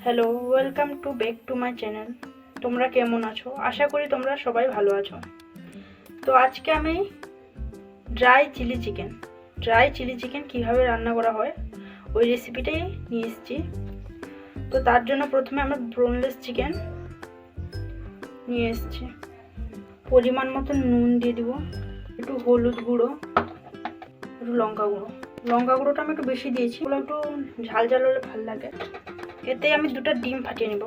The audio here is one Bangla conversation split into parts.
Hello, welcome to back to my channel. তোমরা কেমন আছো? আশা করি তোমরা সবাই ভালো আছো। তো আজকে আমি ড্রাই চিলি চিকেন কীভাবে রান্না করা হয় ওই রেসিপিটাই নিয়ে এসেছি। তো তার জন্য প্রথমে আমরা বোনলেস চিকেন নিয়ে এসেছি। পরিমাণ মতো নুন দিয়ে দিব, একটু হলুদ গুঁড়ো, একটু লঙ্কা গুঁড়োটা আমি একটু বেশি দিয়েছি, ওগুলো একটু ঝাল ঝাল হলে ভালো লাগে। এতে আমি 2টা ডিম ফাটিয়ে নেব।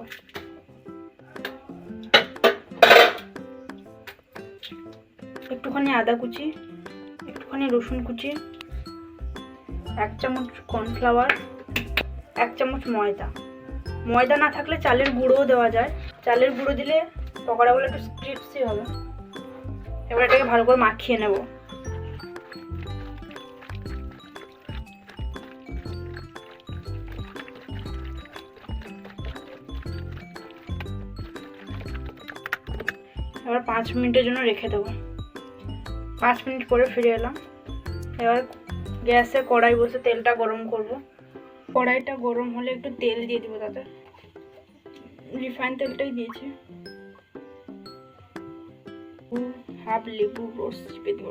একটুখানি আদা কুচি, একটুখানি রসুন কুচি, 1 চামচ কর্নফ্লাওয়ার, 1 চামচ ময়দা না থাকলে চালের গুঁড়োও দেওয়া যায়। চালের গুঁড়ো দিলে পকোড়াগুলো একটু ক্রিস্পি হবে। এবার এটাকে ভালো করে মাখিয়ে নেব। এবার 5 মিনিটের জন্য রেখে দেবো। 5 মিনিট পরে ফিরে এলাম। এবার গ্যাসে কড়াই বসে তেলটা গরম করব। কড়াইটা গরম হলে একটু তেল দিয়ে দিব, তাতে রিফাইন তেলটাই দিয়েছি। হাফ লেবু রস চিপে দেব।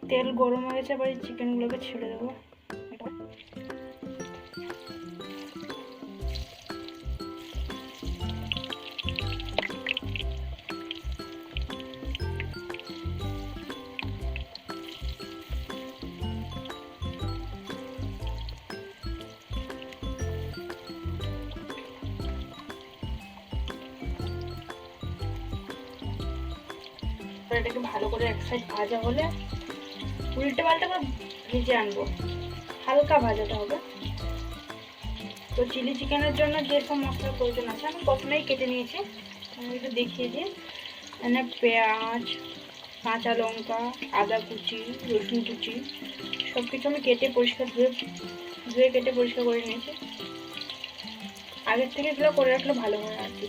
তেল গরম হয়ে গেছে, এবার এই চিকেনগুলোকে ছেড়ে দেবো। এটাকে ভালো করে এক সাইড ভাজা হলে উল্টে পাল্টে করে ভেজে আনবো। হালকা ভাজাটা হবে। তো চিলি চিকেনের জন্য যেসব মশলার প্রয়োজন আছে আমি প্রথমেই কেটে নিয়েছি, আমি একটু দেখিয়ে দিই। এখানে পেঁয়াজ, কাঁচা লঙ্কা, আদা কুচি, রসুন কুচি সব কিছু আমি কেটে পরিষ্কার ধুয়ে কেটে পরিষ্কার করে নিয়েছি। আগের থেকে এগুলো করে রাখলে ভালো হয় আর কি।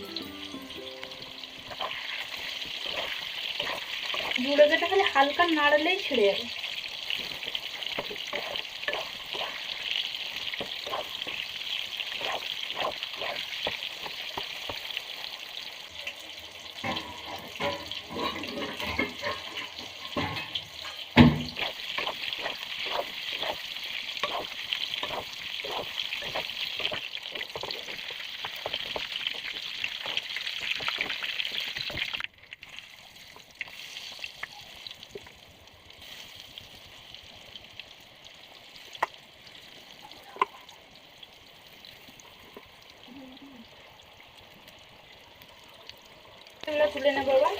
জুড়ে যেটা খালি হালকা নাড়লেই ছেড়ে যাবে। এগুলো তুলে নেব। এবার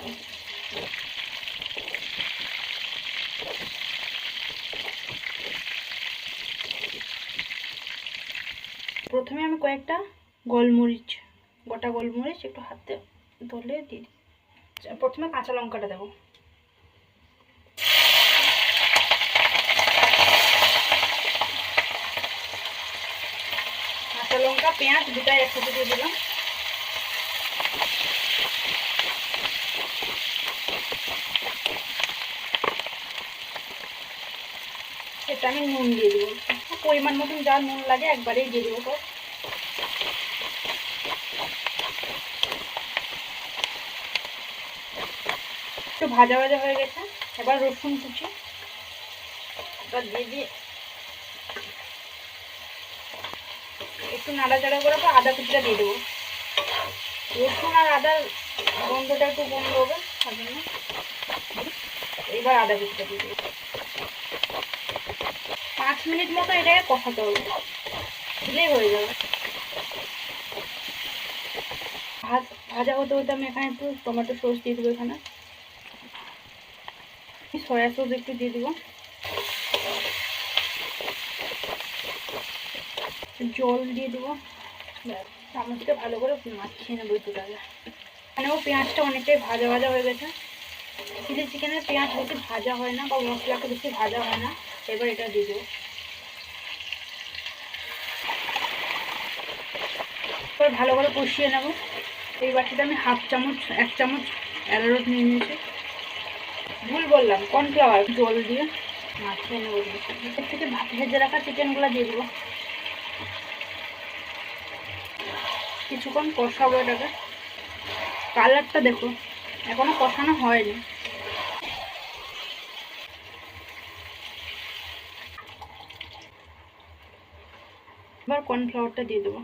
প্রথমে আমি কয়েকটা গোটা গোলমরিচ একটু হাতে ধরে দিয়ে দিই। প্রথমে কাঁচা লঙ্কাটা দেবো। কাঁচা লঙ্কা পেঁয়াজ দুটাই একসাথে দিয়ে দিলাম। এটা আমি নুন দিয়ে দেবো, পরিমাণ মতন যা নুন লাগে একবারেই দিয়ে দেবো। তো একটু ভাজা ভাজা হয়ে গেছে। এবার রসুন কুচি দিয়ে দিয়ে একটু নাড়াচাড়া করে আদা কুচিটা দিয়ে দেবো। রসুন আর আদার গন্ধটা একটু বন্ধ হবে তার জন্য এবার আদা কুচিটা দিয়ে দেবো। 5 মিনিট মতো এটাকে কষাতে হবে, দিলেই হয়ে যাবে। ভাজা হতে হতে আমি এখানে একটু টমেটো সস দিয়ে দেবো। এখানে সয়া সস একটু দিয়ে দেবো। জল দিয়ে দেবো। চামচটা ভালো করে মাখিয়ে নেবো দুটাকে। এখানেও পেঁয়াজটা অনেকটাই ভাজা ভাজা হয়ে গেছে। চিলি চিকেনের পেঁয়াজ বেশি ভাজা হয় না বা মশলাটা বেশি ভাজা হয় না। এবার এটা দিয়ে দেবো। এবার ভালো করে কষিয়ে নেব। এই বাটিতে আমি 1 চামচ অ্যারারুট নিয়ে নিয়েছি। ভুল বললাম, কর্নফ্লাওয়ার জল দিয়ে মাখিয়ে নেবো। এর থেকে ভেজে রাখা চিকেনগুলো দিয়ে দেবো। কিছুক্ষণ কষাবো এটাকে। কালারটা দেখো, এখনো কষানো হয়নি। এবার কর্নফ্লাওয়ারটা দিয়ে দেবো।